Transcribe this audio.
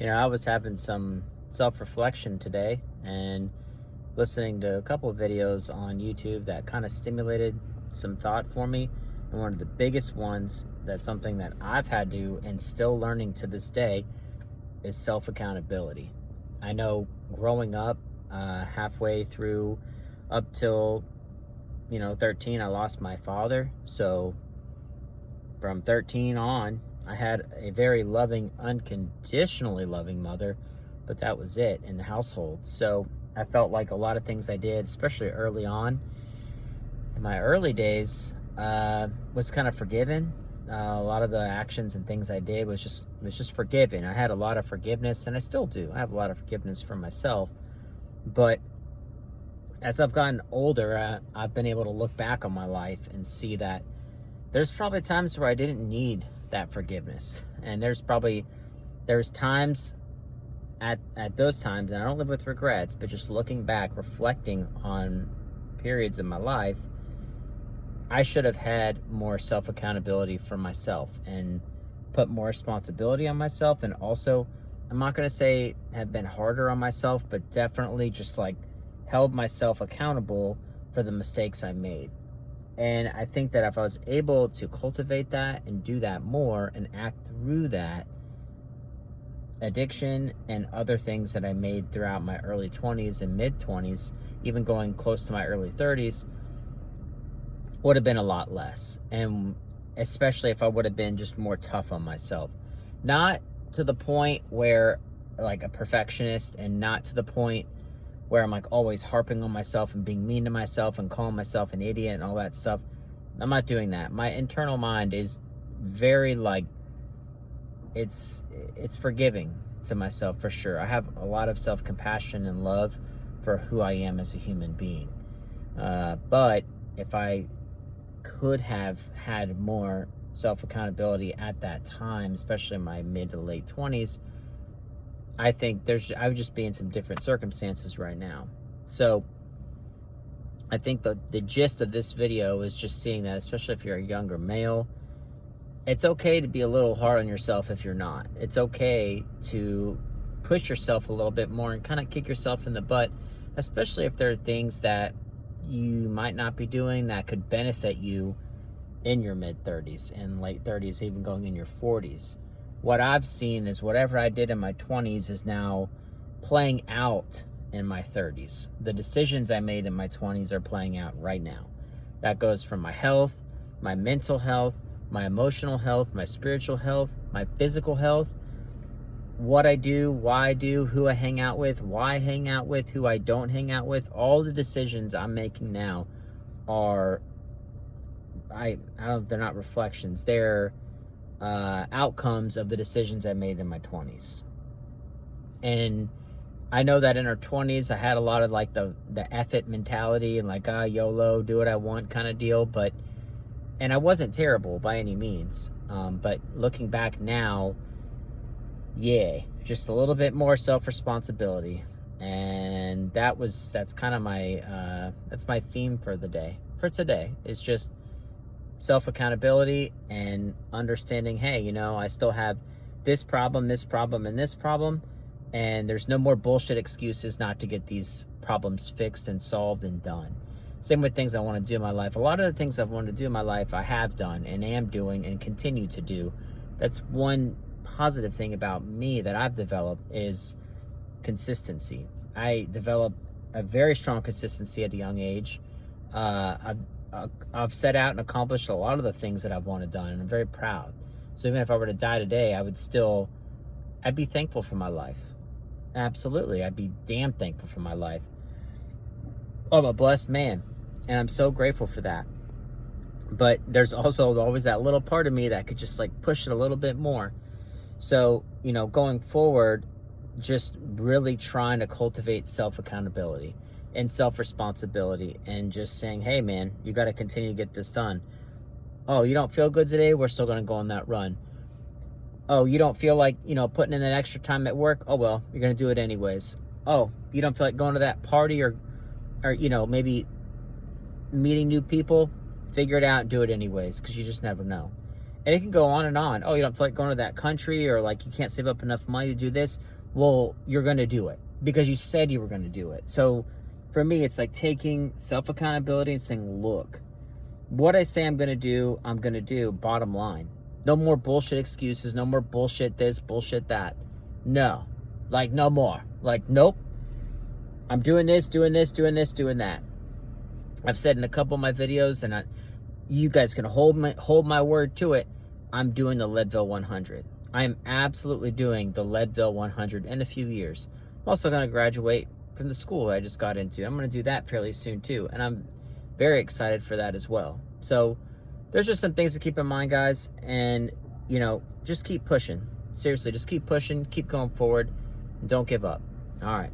I was having some self reflection today and listening to a couple of videos on YouTube that kind of stimulated some thought for me. And one of the biggest ones, that's something that I've had to and still learning to this day, is self accountability. I know growing up, halfway through up till 13, I lost my father. So from 13 on, I had a very loving, unconditionally loving mother, but that was it in the household. So I felt like a lot of things I did, especially early on in my early days, was kind of forgiven. A lot of the actions and things I did was just forgiven. I had a lot of forgiveness, and I still do. I have a lot of forgiveness for myself. But as I've gotten older, I've been able to look back on my life and see that there's probably times where I didn't need that forgiveness. And there's times at those times, and I don't live with regrets, but just looking back, reflecting on periods in my life, I should have had more self-accountability for myself and put more responsibility on myself. And also, I'm not going to say have been harder on myself, but definitely just like held myself accountable for the mistakes I made. And I think that if I was able to cultivate that and do that more and act through that, addiction and other things that I made throughout my early 20s and mid 20s, even going close to my early 30s, would have been a lot less. And especially if I would have been just more tough on myself. Not to the point where like a perfectionist, and not to the point where I'm like always harping on myself and being mean to myself and calling myself an idiot and all that stuff. I'm not doing that. My internal mind is very like, it's forgiving to myself for sure. I have a lot of self-compassion and love for who I am as a human being. But if I could have had more self-accountability at that time, especially in my mid to late 20s, I think I would just be in some different circumstances right now. So I think the gist of this video is just seeing that, especially if you're a younger male, it's okay to be a little hard on yourself if you're not. It's okay to push yourself a little bit more and kind of kick yourself in the butt, especially if there are things that you might not be doing that could benefit you in your mid 30s and late 30s, even going in your 40s. What I've seen is whatever I did in my 20s is now playing out in my 30s. The decisions I made in my 20s are playing out right now. That goes from my health, my mental health, my emotional health, my spiritual health, my physical health, what I do, why I do, who I hang out with, why I hang out with, who I don't hang out with. All the decisions I'm making now are, they're not reflections. They're outcomes of the decisions I made in my 20s. And I know that in our 20s, I had a lot of like the F it mentality and like, YOLO, do what I want kind of deal. And I wasn't terrible by any means. But looking back now, yeah, just a little bit more self-responsibility. And that's kind of that's my theme for today. It's just self-accountability and understanding, hey, I still have this problem, and this problem, and there's no more bullshit excuses not to get these problems fixed and solved and done. Same with things I want to do in my life. A lot of the things I've wanted to do in my life, I have done and am doing and continue to do. That's one positive thing about me that I've developed, is consistency. I developed a very strong consistency at a young age. I've set out and accomplished a lot of the things that I've wanted done, and I'm very proud. So even if I were to die today, I'd be thankful for my life. Absolutely, I'd be damn thankful for my life. I'm a blessed man, and I'm so grateful for that. But there's also always that little part of me that could just like push it a little bit more. So, going forward, just really trying to cultivate self-accountability and self-responsibility, and just saying, hey man, you got to continue to get this done. Oh, you don't feel good today? We're still going to go on that run. Oh, you don't feel like, putting in that extra time at work? Oh, well, you're going to do it anyways. Oh, you don't feel like going to that party or maybe meeting new people? Figure it out and do it anyways, because you just never know. And it can go on and on. Oh, you don't feel like going to that country, or like you can't save up enough money to do this. Well, you're going to do it because you said you were going to do it. So for me, it's like taking self-accountability and saying, look, what I say I'm going to do, bottom line. No more bullshit excuses. No more bullshit this, bullshit that. No. Like, no more. Like, nope. I'm doing this, doing that. I've said in a couple of my videos, and you guys can hold my word to it. I'm doing the Leadville 100. I am absolutely doing the Leadville 100 in a few years. I'm also going to graduate from the school I just got into. I'm going to do that fairly soon too, and I'm very excited for that as well. So there's just some things to keep in mind, guys, and just keep pushing. Seriously, just keep pushing, keep going forward, and don't give up. All right.